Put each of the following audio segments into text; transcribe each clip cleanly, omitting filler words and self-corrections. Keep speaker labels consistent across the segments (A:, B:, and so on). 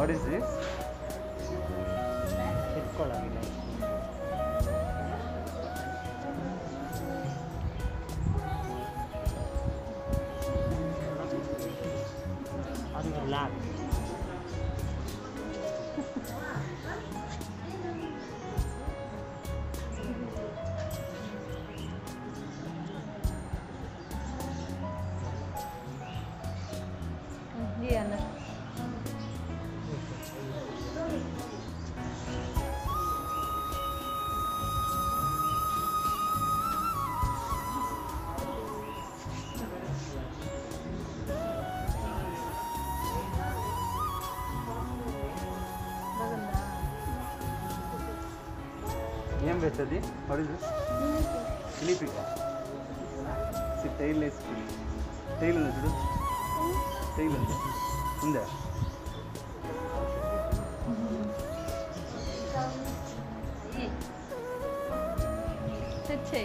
A: What is this?
B: Lab.
C: Iya, nah.
A: What is this? Guinea pig. See, tailless pig. Tail is it? Tail is it? In there.
C: Cece.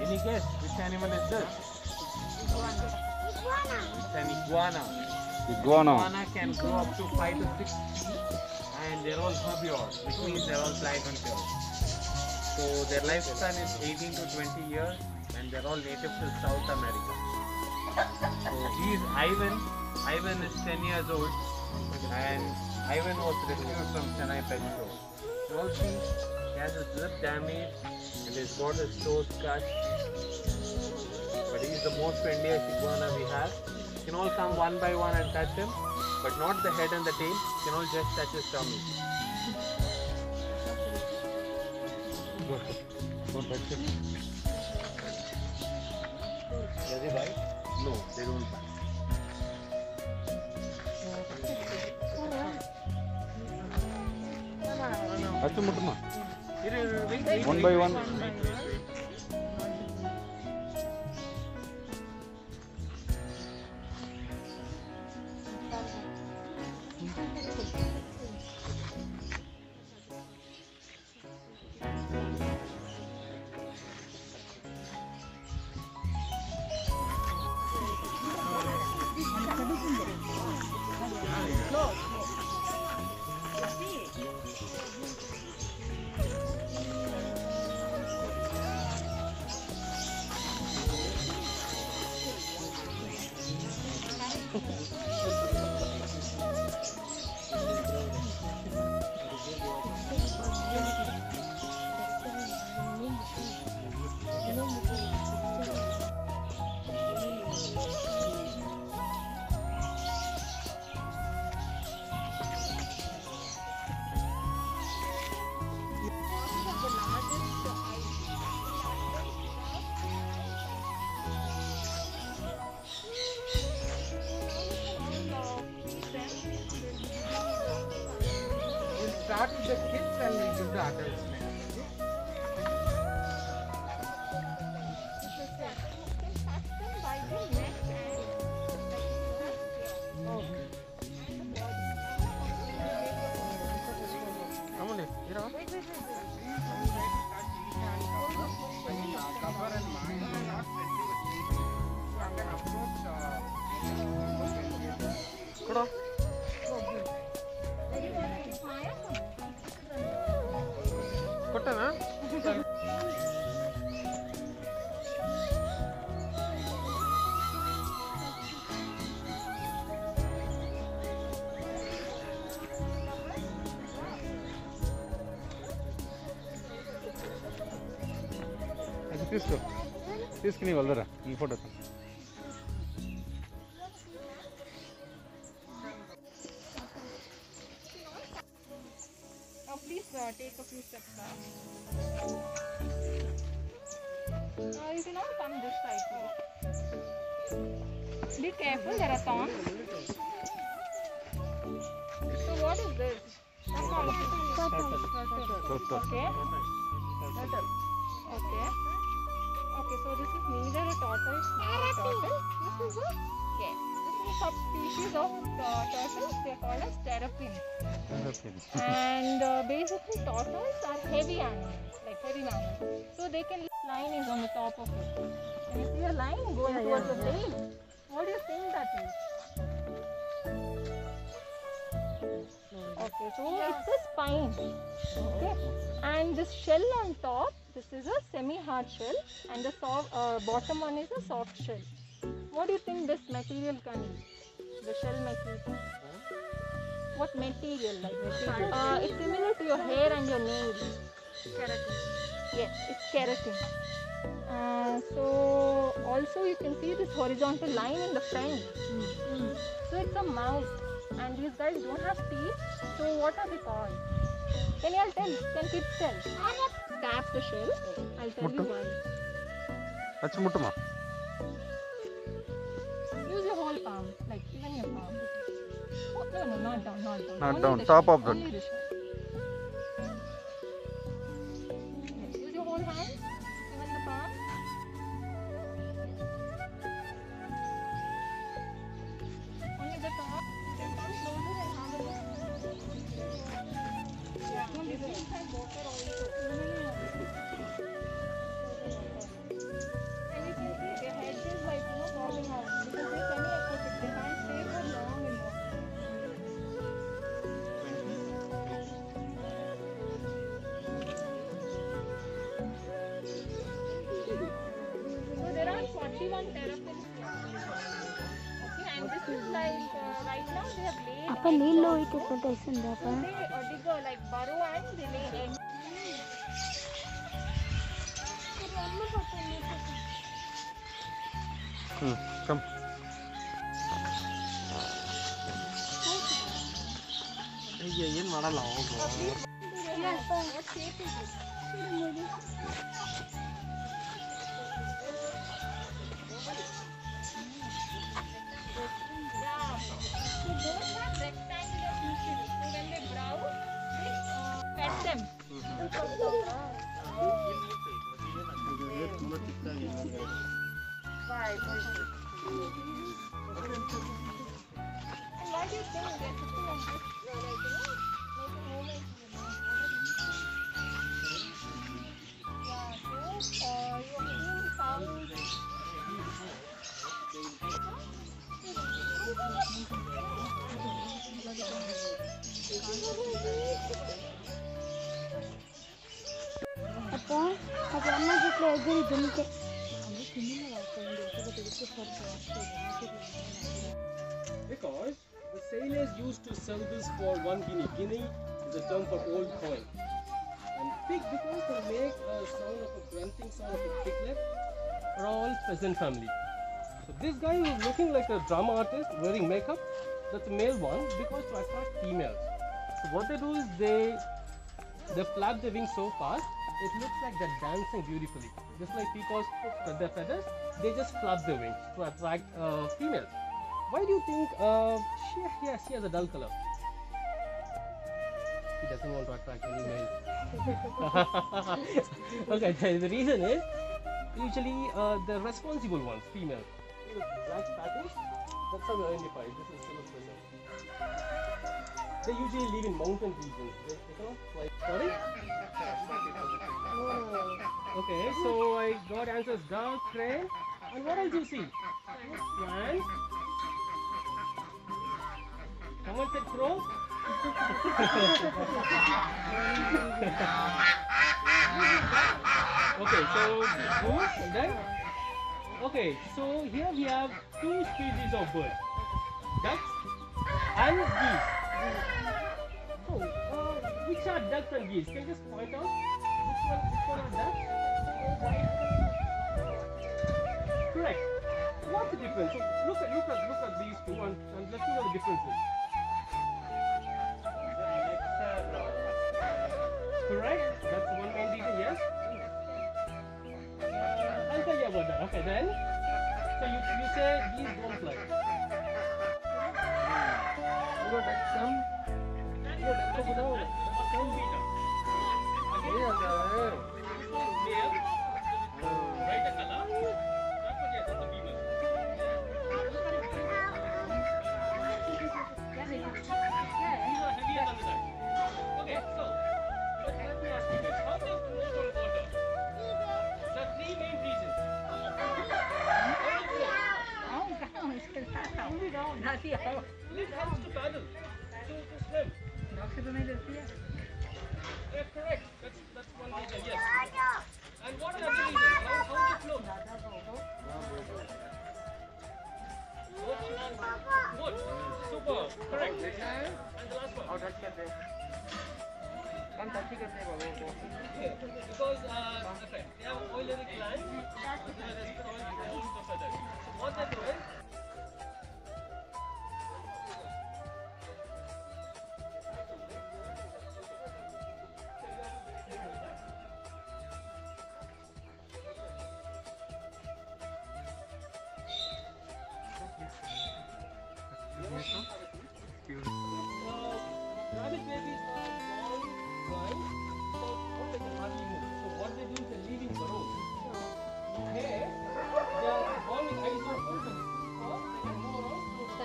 B: Any guess which animal is this?
D: Iguana.
B: It's an iguana.
A: Iguana.
B: Iguana can grow up to 5 to 6 feet, and they're all herbivores, which means they're all pliagantous. So their lifespan is 18 to 20 years, and they're all native to South America. So he's Ivan. Ivan is 10 years old, and Ivan was rescued from Chennai Pet Show. You all see, he has his lip damaged, and he's got his toes cut. But he's the most friendliest iguana we have. You can all come one by one and touch him, but not the head and the tail. You can all just touch his tummy.
A: Don't touch it. Does he bite?
B: No, they don't bite.
A: Touch him, Mutma.
B: Wait.
A: One by one.
B: Start with the kids and we do the adults next. Come on, you know. Cover and mine are not ready with me. So I'm going to approach. Good. Kottana?
A: అది తీసుకో తీసుకుని వెళ్దరా ఈ photo
C: Please take a few steps back. You can all come this side, please. Be careful, there are thorns. So what is this? Turtle. Okay. Turtle. Okay. Okay, so this is neither a tortoise nor a turtle. This is a yes. This is a subspecies of turtles. They are called as terrapins. And basically turtles are heavy animals, like heavy mammals. So they can line is on the top of it. Can you see a line going towards the tail? What do you think that is? Okay, so it's a spine. Okay, and this shell on top, this is a semi-hard shell, and the bottom one is a soft shell. What do you think this material can be? The shell material. What material? Like material? It's similar to your hair and your nails. Keratin. Yes, it's keratin. So also you can see this horizontal line in the front. So it's a mouth, and these guys don't have teeth. So what are they called? Can you all tell? Can kids tell? Tap the shell. I'll tell you why.
A: Achumutuma.
C: Use your whole palm, like even your palm. Oh, no, not down, not down.
A: Not
C: Only
A: down,
C: the
A: top
C: shell,
A: of that.
C: only the shell. Yes, use your whole hand, even the palm. Only the top. Come closer and have a look. Yeah, no, this is inside water also. And you can see their heads is like, falling out because they're semi-aquatic. They can't stay for long in water. So there are 41 terrapins. Okay, and this is like right now they have laid
D: apa
C: eggs
D: nilo
C: also.
D: itu protection
C: So
D: apa?
C: they dig like burrow and they lay eggs.
A: Come. ಏನು ಮಾಡಲ್ಲ ಹೋಗು.
C: Yes, what shape is it? Yeah, so those have rectangular features. So when they browse, they pet them. And why do you think they're sitting on this? Like, making movements in the mouth. Yeah, so you feel sounds.
D: apa అది అమ్మ చెట్లు ఎదురు దున్నితే
E: Because the sailors used to sell this for 1 guinea. Guinea is a term for old coin. And pig, because they make a sound of a grunting sound of a piglet, are all peasant family. So this guy who is looking like a drama artist wearing makeup, that's a male one, because to attract females. So what they do is they flap their wings so fast, it looks like they're dancing beautifully. Just like peacocks spread their feathers, they just flap their wings to attract females. Why do you think she has a dull color? He doesn't want to attract any male. Okay, the reason is usually the responsible ones, females, with black patches, that's how we identify. This is still a female. They usually live in mountain regions. They cannot fly. Sorry? Okay, so I got answers duck, crane, and what else do you see? Swans. Someone said crow? Okay, so goose and then? Okay, so here we have 2 species of birds. Ducks and geese. So, which are ducks and geese? Can you just point out which one are ducks? Correct. What's the difference? So look at these two and let's see what the difference is. Correct. That's one main reason. Yes. I'll tell you about that. Okay, then. So you say these don't fly. Right, It helps to paddle, to swim. Yeah, correct. That's one reason. Yes. And what are other reasons? How they float? Good. Super. Correct. And the last one. Because okay, they have oileric glands. They spit oil to the feathers. So what they do is rabbit babies are born blind, so they can hardly move. So what they do is they're leaving burrows. Here, they are born with eyes open, so they can move around. So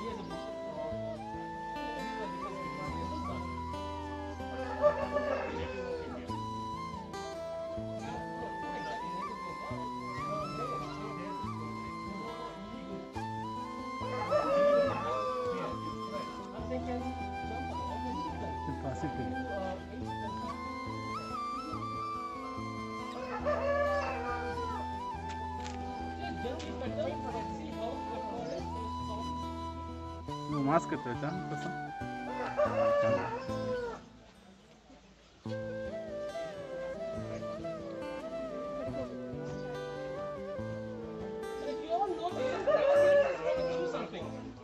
E: here's a bush.
A: Mask येतोय का कसं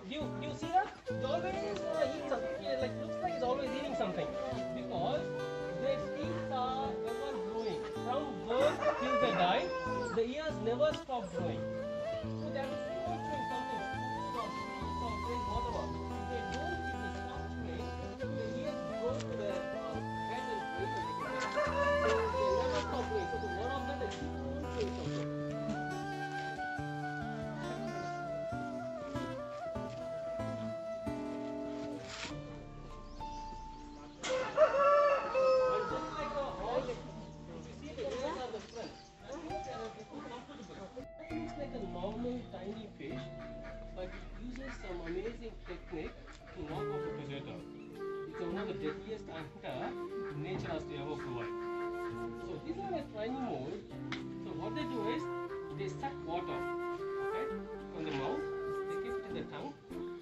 E: Do you see that? They always eat something. Like looks like it's always eating something because their teeth are ever growing. From birth till they die, the ears never stop growing. So they are always doing something. Food or sweets or grains, whatever. If they don't keep the stop chewing, the ears grow to their head and face and they can. So they never stop growing. So the one of them is doing something. Tiny fish, but it uses some amazing technique to knock off a predator. It's one of the deadliest hunter nature has to ever provide. So these are a tiny mole. So what they do is they suck water, okay, from the mouth. They keep it in the tongue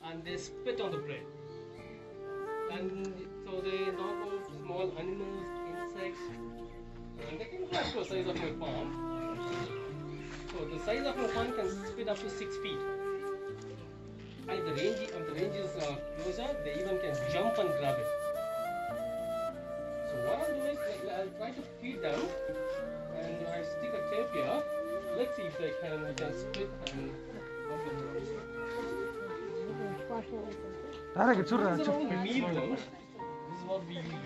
E: and they spit on the bread. And so they knock off small animals, insects, and they can go up to the size of my palm. So the size of a pond can spit up to 6 feet. And if the range is closer, they even can jump and grab it. So what I'll do is I'll try to feed them, and I stick a tape here. Let's see if they can split and walk them around. This is what we need them. This is what we use.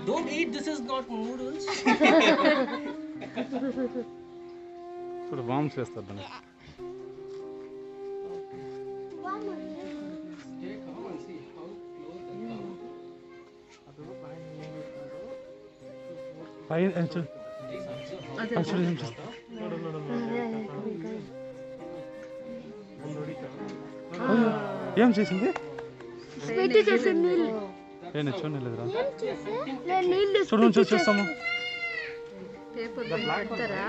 E: Don't eat, this is not noodles.
A: थोड़ा warm చేస్తారు దాన్ని
E: Stay calm and see how close they come.
A: పై చూడు చూడు ఏం చేస్తా ఏం చేసింది
D: పెట్టి చేసే నీళ్ళు
A: ఏనే చూడలేదురా
D: నేను నీళ్ళు
A: చూడు చూస్తాము
C: పేపర్ పెడతారా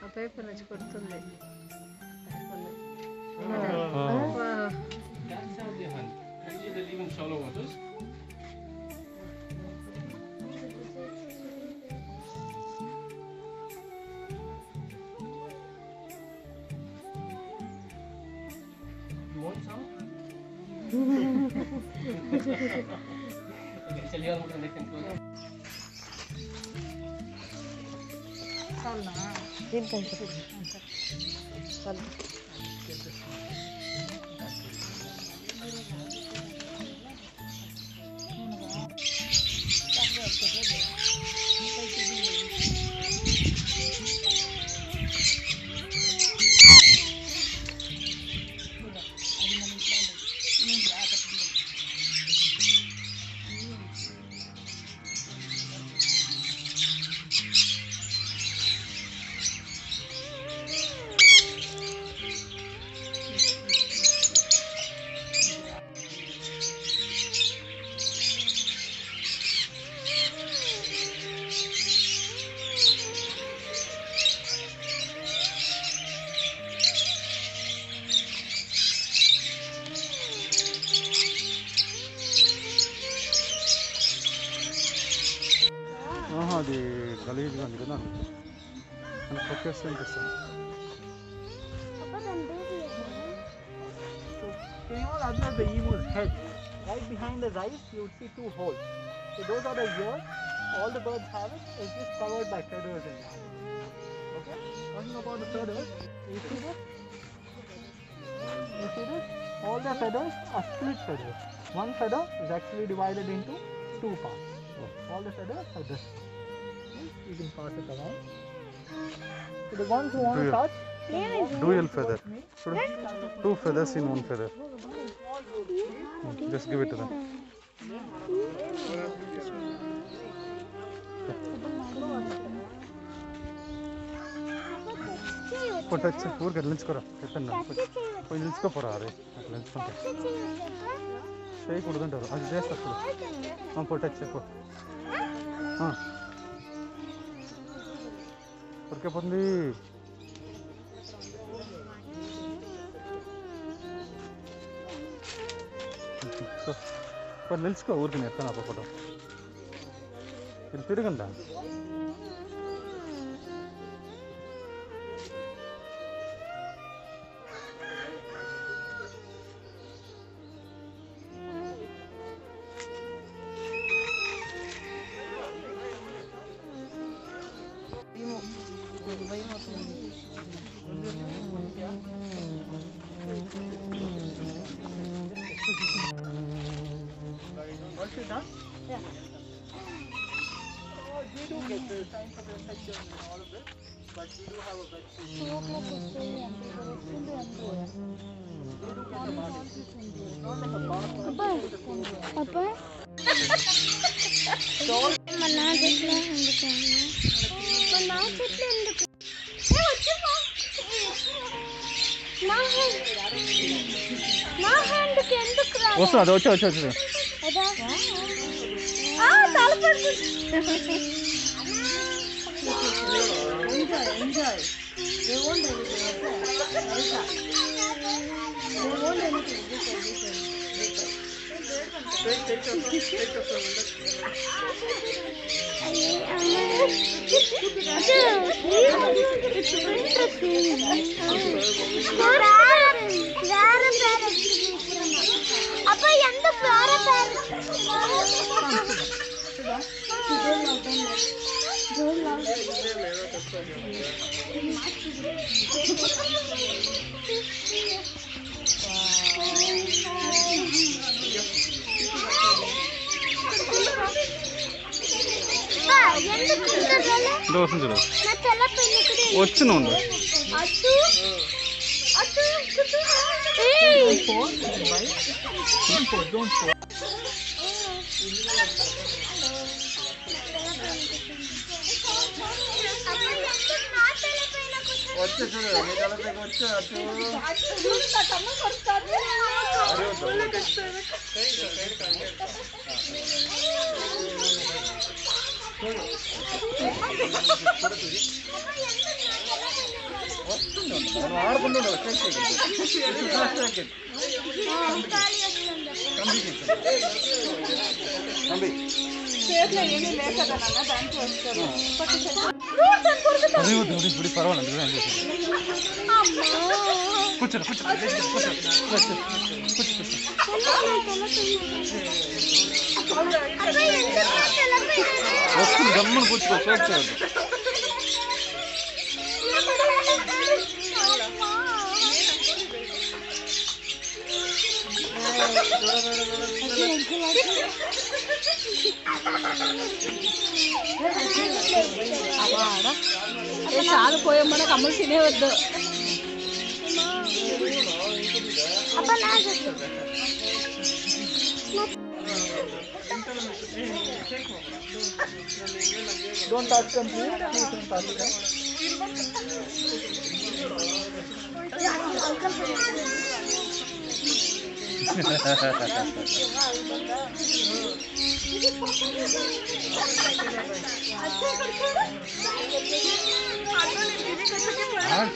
C: ఆ పేపర్ నుంచి కొడుతుంది
E: That's how they hunt. Usually they live in shallow waters. You want some? Okay, shall you all put the next one?
A: And focus on this one.
D: Papa, then baby.
F: So can you all observe the emu's head? Right behind the eyes, you would see two holes. So those are the ears. All the birds have it. It's just covered by feathers and that. Okay. Talking about the feathers, you see this? You see this? All the feathers are split feathers. One feather is actually divided into two parts. So all the feathers are this. Okay. You can pass it around. So the ones who want to
A: Dual.
F: touch.
A: Dual feather. Two feathers in one feather. Just give it to them. Touch. ఊరికే నిలుచుకోరా ఎట్టన్నా పోయి నిలుచుకోపోరా అదే అట్లా నిలుచుకుంటే చేయకూడదు అంటారు అది చేస్తారు పొట్టచ్చు చెప్పు ఉరికేపోతుంది నిలుచుకో ఊరికి ఎత్తాను అప్ప ఫోటో ఇది తిరగండా
F: Once you're done? Yeah. We do get the signs of infection and all of this, but we do have a vaccine. We do get the mark. It's not like a bark.
D: Papa. Mana చెట్లు ఎందుకు నా చెట్లు ఎందుకు నా హ్యాండ్కి ఎందుకు రా
A: వస్తుంది అది వచ్చి
D: అదా తలపడుతుంది enjoy they won't anything apa yang tu flora
A: వచ్చిన వచ్చే చూడు మీ తలపైకి వచ్చే ఆడుకుంటూ ఇప్పుడు పర్వాలేదు కూర్చోండి వస్తుంది గమ్మని కూర్చో షేక్ చేయొద్దు
C: చాలు పోయమ్మనే కమ్మలు తినేవద్దు
F: Don't touch them, please. Please don't touch them.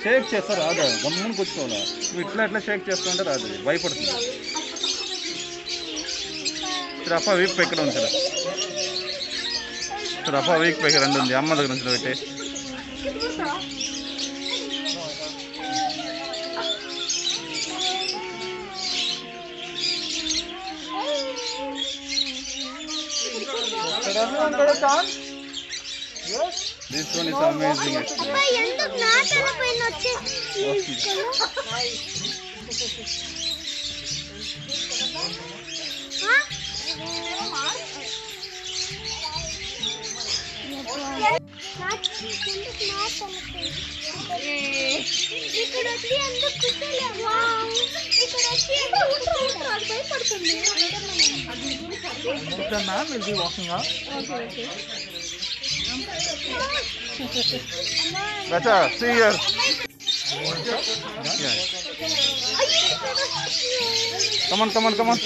A: Sheikh చేస్తారు రాదు గమ్మును కూర్చోవాలి ఇట్లా ఎట్లా షేక్ చేస్తుంటే రాదు భయపడుతుంది రఫా వీక్ పెక్కడ ఉంది రఫా వీక్ పెక్క రెండు ఉంది అమ్మ దగ్గర నుంచి పెట్టి
F: Did everyone get a chance? Yes?
A: This one is amazing.
D: అబ్బా ఎందుకు నా తల పైన వచ్చే ఇక్కడ వచ్చి ఎందుకు కూర్చోలేవా? ఇక్కడ వచ్చి భయపడుతుంది.
F: Most of the ma'am will be walking out.
A: Better, see here.
D: అయ్యో
A: Come on.